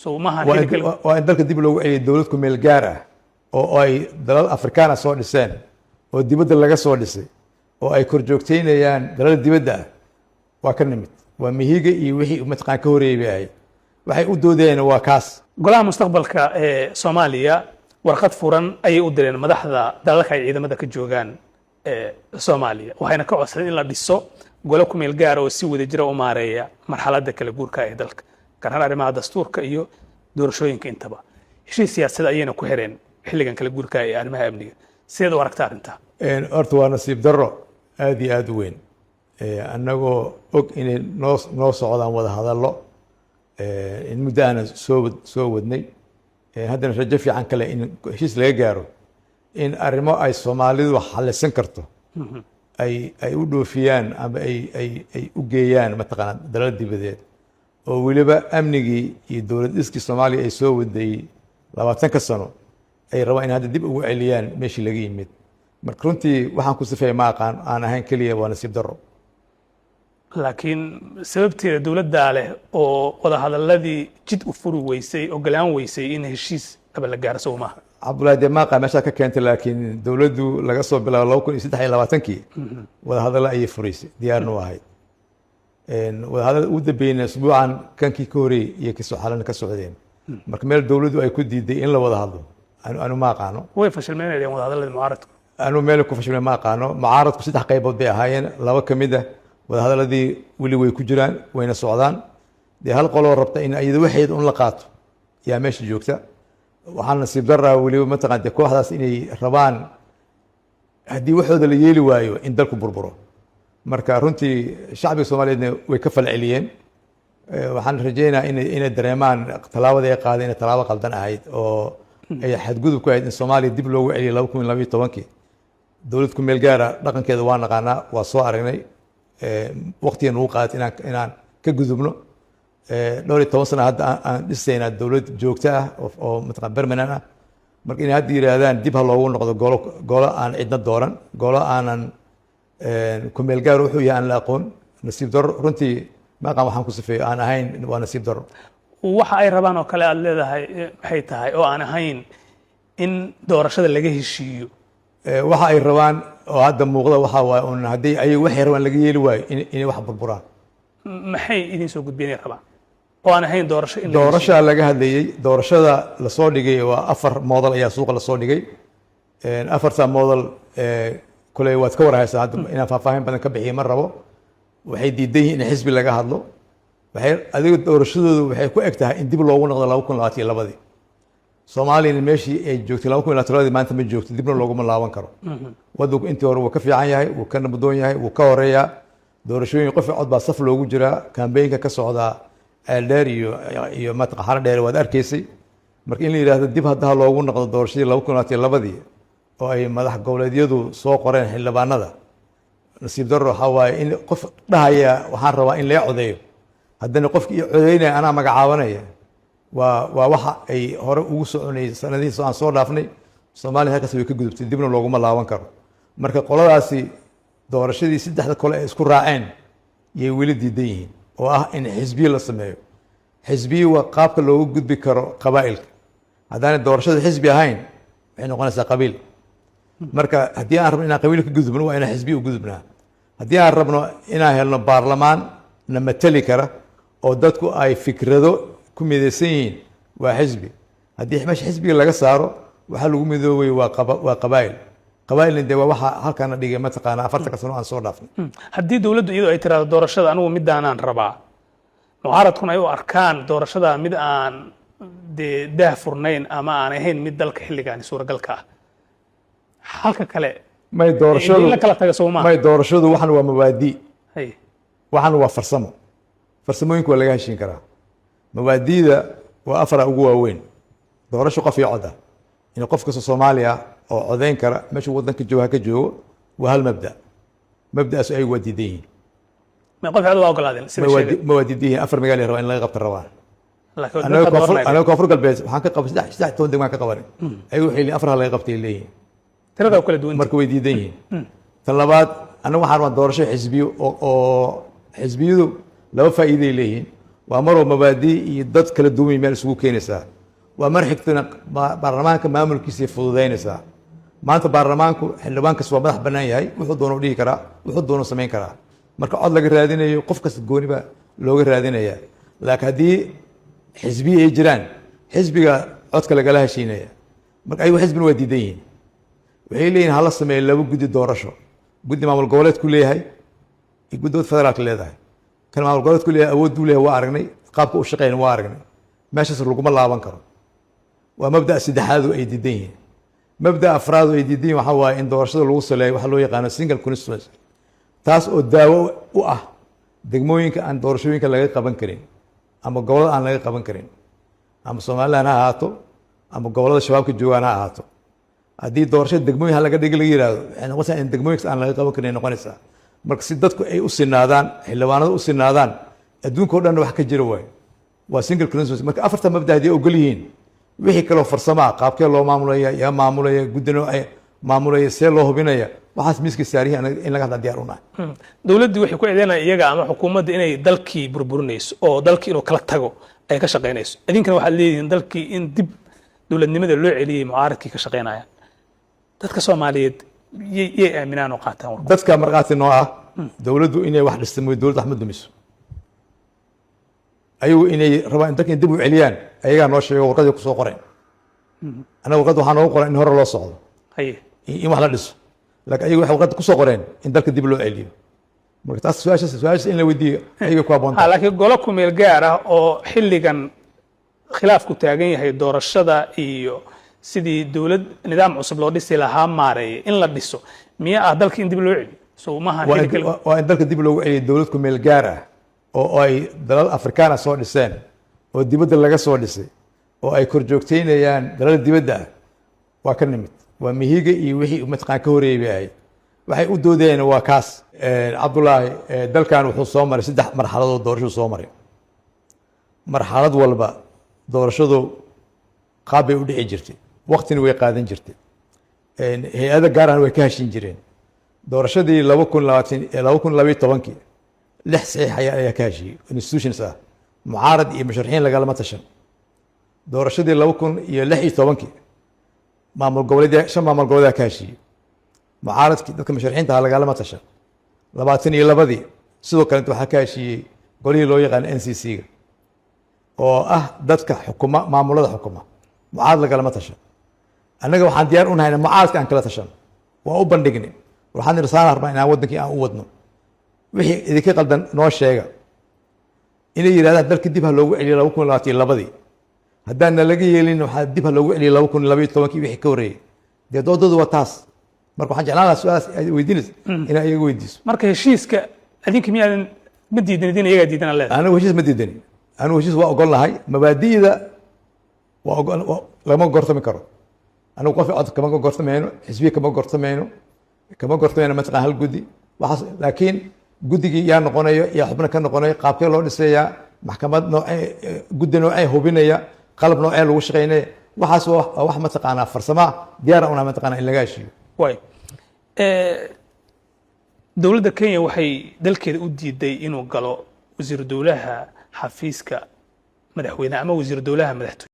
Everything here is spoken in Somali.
soo ma aha waa in dalka dib loogu celiyo dowlad ku meel gaar ah oo ay dalal Afrikaan soo dhiseen oo dibadda laga soo dhisay oo ay kor joogteynayaan dalal dibadda ah waa ka nimid waa mihiga iyo wixii mataqaan ka horeeyay waxay u doodeen waa kaas golaha mustaqbalka ee Soomaaliya warqad furan ayay u direen madaxda dalalka ay ciidamada ka joogaan ee Soomaaliya waxayna ka codsadeen in la dhiso golo ku meel gaar oo si wada jira u maareeya marxaladda kala guurka ee dalka gaar arrimaha dastuurka iyo doorashooyinka intaba heshiis siyaasadeed ayayna ku xireen xilligan kala guurka ee arrimaha amniga sidoo u aragtaa arinta horta waa nasiib darro aad iyo aad u weyn annagoo og inay noo socdaan wada hadallo in muddo aan soo wadnay haddana rajo fiican kale in heshiis laga gaaro in arrimo ay Soomaalidu xallisan karto ay u dhoofiyaan ama ay u geeyaan mataqaan dalal dibadeed oo waliba amnigii iyo dowlad iskii Soomaaliya ay soo waday 20 sano ay rabaan in hadda dib ugu celiyaan meeshii laga yimid marka runtii waxaan ku sifay ma aqaan aan ahayn kaliya waa nasiib darro laakiin sababteeda dowladda leh oo wada hadalladii jid u furi weysay ogolaan weysay in heshiis qaba la gaaro Soomaa Abdullahi de Maaqa meesha ka keentay laakiin dowladdu laga soo bilaabo 2023 wada hadallo ay furisay diyaarna u ahayd wada hadal u dambeeyay usbuucan kankii ka horeeyay iyo kasoo xalan ka socdeen marka meel dowladdu ay ku diiday in la wada hadlo anu ma aqaano way fashilmeenayeen wada hadalladii mucaaradku anu meel ku fashilmay ma aqaano mucaaradku saddex qaybood bay ahaayeen laba kamid ah wada hadalladii wali way ku jiraan wayna socdaan de hal qolo rabta in ay waxeed un la qaato yaa meesha joogta waxaan nasiib daraa waliba mataqaan de kooxdaas inay rabaan haddii waxooda la yeeli waayo in dalku burburo marka runtii shacbiga Soomaaliyeedna way ka falceliyeen waxaan rajeynayaa inay dareemaan talaabada ay qaadeen inay talaabo qaldan ahayd oo ay xadgudub ku ahayd in Soomaaliya dib loogu celiyo 2012 dowlad ku meel gaar ah dhaqankeeda waa naqaanaa waa soo aragnay waqtigan uu qaaday inaan ka gudubno dhowr iyo 10 sano hadda aan dhisayna dowlad joogto ah oo mataqaan permanent ah marka in hadda yiraahdaan dib ha loogu noqdo golo aan cidna dooran golo aanan ku meel gaar wuxuu yahay aan la aqoon nasiib darro runtii ma aqaan waxaan ku sifeeyo aan ahayn waa nasiib darro waxa ay rabaan oo kale aad leedahay maxay tahay oo aan ahayn in doorashada laga heshiiyo waxa ay rabaan oo hadda muuqda waxa waa un haddii ay waxay rabaan laga yeeli waayo inay wax burburaan maxay idin soo gudbinay rabaan oo aan ahayn doorasho in doorasho laga hadlayay doorashada la soo dhigay waa 4 model ayaa suuqa la soo dhigay 4ta model kulay waad ka warhaysaa hadda inaan faahfaahin badan ka bixiyo ma rabo waxay diidan in xisbi laga hadlo waxay adiga doorashadoodu waxay ku eg tahay in dib loogu noqdo 2022 Soomaaliya meeshii ay joogtay 2022 maanta ma joogto dibna looguma laaban karo waddanku intii hore wuu ka fiican yahay wuu ka nabdoon yahay wuu ka horeeyaa doorashooyin qof cod baa saf loogu jiraa campaign-ka ka socda dheer iyo mataqaan dheer waad arkaysay marka in la yiraahdo dib hadda loogu noqdo doorashadii 2022 oo ay madax goboleedyadu soo qoreen xildhibaanada nasiib darro waxa waaye in qof dhahaya waxaan rabaa in la codeeyo haddana qofkii codeynaya anaa magacaabanaya waa waxa ay hore ugu soconay sanadihiisa aan soo dhaafnay Soomaaliya halkaas way ka gudubtay dibna looguma laaban karo marka qoladaasi doorashadii saddexda kale ay isku raaceen yay weli diidan yihiin oo ah in xisbiyo la sameeyo xisbiyo waa qaabka loogu gudbi karo qabaa'ilka haddana doorashada xisbi ahayn waxay noqonaysaa qabiil marka haddii aan rabno inaan qabiil ka gudubno waa inaan xisbiyo u gudubnaa haddii aan rabno inaan helno baarlamaan na matali kara oo dadku ay fikrado ku midaysan yihiin waa xisbi haddii meesha xisbiga laga saaro waxa lagu midoobay waa qabaa'il de waa waxa halkana dhigay mataqaana 40 sano aan soo dhaafnay haddii dawladdu iyadoo ay tiraahdo doorashada anigu midaanaan rabaa mucaaradkuna ay u arkaan doorashada mid aan daah furnayn ama aan ahayn mid dalka xilligan suuragalka ah halka kale may doorashadu la kala taga Soomaa may doorashadu waxan waa mabaadi waxan waa farsamooyinku waa laga heshiin karaa mabaadiida waa afar ugu waaweyn doorasho qof iyo cod ah in qof kasta Soomaaliya oo codeyn kara meesha wadanka jooga ka joogo waa hal mabda'aas ay wadiideen ma qof cod waa ogolaadeen sida sheegay mawaadidiin afar magaalo raba in laga qabto rabaan ana koonfur galbeed waxaan ka qabay saddex toon degmaan ka qabanay ay wixii afar laga qabtay leeyihiin tirada kala duwan marka way diidan yihiin tan labaad anagu waxaan rabaa doorasho xisbiyo oo xisbiyadu laba faa'iido leeyihiin waa maroo mabaadii iyo dad kala duwan meel isugu keenaysaa waa mar xigtana baarlamaanka maamulkiisa fududaynaysaa maanta baarlamaanku xildhibaan kasta waa madax bannaan yahay wuxuu doono dhihi karaa wuxuu doono samayn karaa marka cod laga raadinayo qof kasta gooni baa looga raadinaya laakiin haddii xisbiya ay jiraan xisbiga codka lagala heshiinaya marka ayagu xisbina waa diidan yihiin waxay leeyihin hala sameeyo laba guddi doorasho guddi maamul goboleedku leeyahay iyo guddi federaalka leedahay kan maamul goboleedku leeyahay awood uu leeyahay waa aragnay qaabka uu shaqeeyna waa aragnay meeshaas laguma laaban karo waa mabda saddexaad oo ay diidan yihiin mabda afraad oo ay diidan yihiin waxaa waaye in doorashada lagu saleeyo waxa loo yaqaano single constituency taas oo daawo u ah degmooyinka aan doorashooyinka laga qaban karin ama gobolada aan laga qaban karin ama Soomaaliland ha ahaato ama gobolada shabaabka joogaan ha ahaato haddii doorashada degmooyin laga dhigi la yiraahdo yani waxa in degmooyinka aan laga qaban karin noqonaysaa marka si dadku ay u sinaadaan xildhibaanadu u sinaadaan adduunka oo dhan wax ka jira waa single constituency marka afarta mabda hadii ogol yihiin wixii kale farsamo qaabkee loo maamulaya yaa maamulaya gudano ay maamulaya see loo hubinaya waxaas miiska saarihi in laga hadla diyaar u nahay dawladdu waxay ku eedeynayaan iyaga ama xukuumadda inay dalkii burburinayso oo dalkii inuu kala tago ay ka shaqeynayso idinkana waxaad leeyihiin dalkii in dib dawladnimada loo celiyay mucaaradkii ka shaqeynayaan dadka Soomaaliyeed yay aaminaan oo qaataan warku dadka marqaati noo ah dawladdu inay wax dhistay dawladda Axmed Dumiso ayagu inay rabaan dadka dib u celiyaan ayaga noo sheegay warqad ku soo qoreen ana warqad waxaan ugu qoray in hore loo socdo haye in wax la dhiso laakiin ayagu waxay warqad ku soo qoreen in dalka dib loo celiyo marka taas su'aasha in la weydiiyo ayaga ku aboonta laakiin golo ku meel gaar ah oo xilligan khilaafku taagan yahay doorashada iyo sidii dawlad nidaam cusub loo dhisi lahaa maareeyay in la dhiso miya ah dalka in dib loo celiyo soo maaha waa in dalka dib loogu celiyo dawlad ku meel gaar ah oo ay dalal Afrikaan soo dhiseen oo dibadda laga soo dhisay oo ay kor joogteynayaan dalal dibadda waa ka nimid waa mihiga iyo wixii matqaan ka horeeyay waxay u doodeen waa kaas Cabdullaahi dalkan wuxuu soo maray saddex marxaladood doorasho soo maray marxalad walba doorashadu qaab bay u dhici jirtay waqtina way qaadan jirtay hay'adaha gaar ah way ka heshin jireen doorashadii 2012 lix saxiix ayaa ka heshiiyey institutions ah mucaarad iyo musharaxiin lagalama tashan doorashadii 2016 maamul goboleedka shan maamul goboleedka ka heshiiyey mucaaradkii dadka musharaxiinta lagalama tashan 22 sidoo kale waxaa ka heshiiyey golihii loo yaqaan NCC-ga oo ah dadka xukuma maamulada xukuma mucaarad lagalama tashan annaga waxaan diyaar u nahay mucaaradka aan kala tashan waa u bandhignay waxaan irsaana rabnaa inaan wadankii aan u wadno wixii idinka qaldan noo sheega inay yiraahdaan dalka dib ha loogu celiyo 2022 haddaan laga yeelin waxa dib ha loogu celiyo 2012 wixii ka horeeyay doodadu waa taas marka waxaan jeclaan lahaa su'aas ay weydiinayso in ay iga weydiiso marka heshiiska adinka miyaadan ma diidan iyaga diidan leedahay anigu heshiis ma diidan anigu heshiis waa ogol lahay mabaadi'da waa ogol lama gortami karo anigu qof cod kama gortamayno xisbiga kama gortamayno mataqaan hal guddi waxaas laakiin guddigii yaa noqonayo yaa xubno ka noqonayo qaabkee loo dhisayaa maxkamad noocee guddi noocee hubinaya qalab noocee lagu shaqeynaya waxaas waa wax mataqaanaa farsama diyaar una mataqaanaa in laga heshiiyo way dawladda Kenya waxay dalkeeda u diiday inuu galo wasiir dawlaha xafiiska madaxweynaha ama wasiir dawlaha madaxtooyada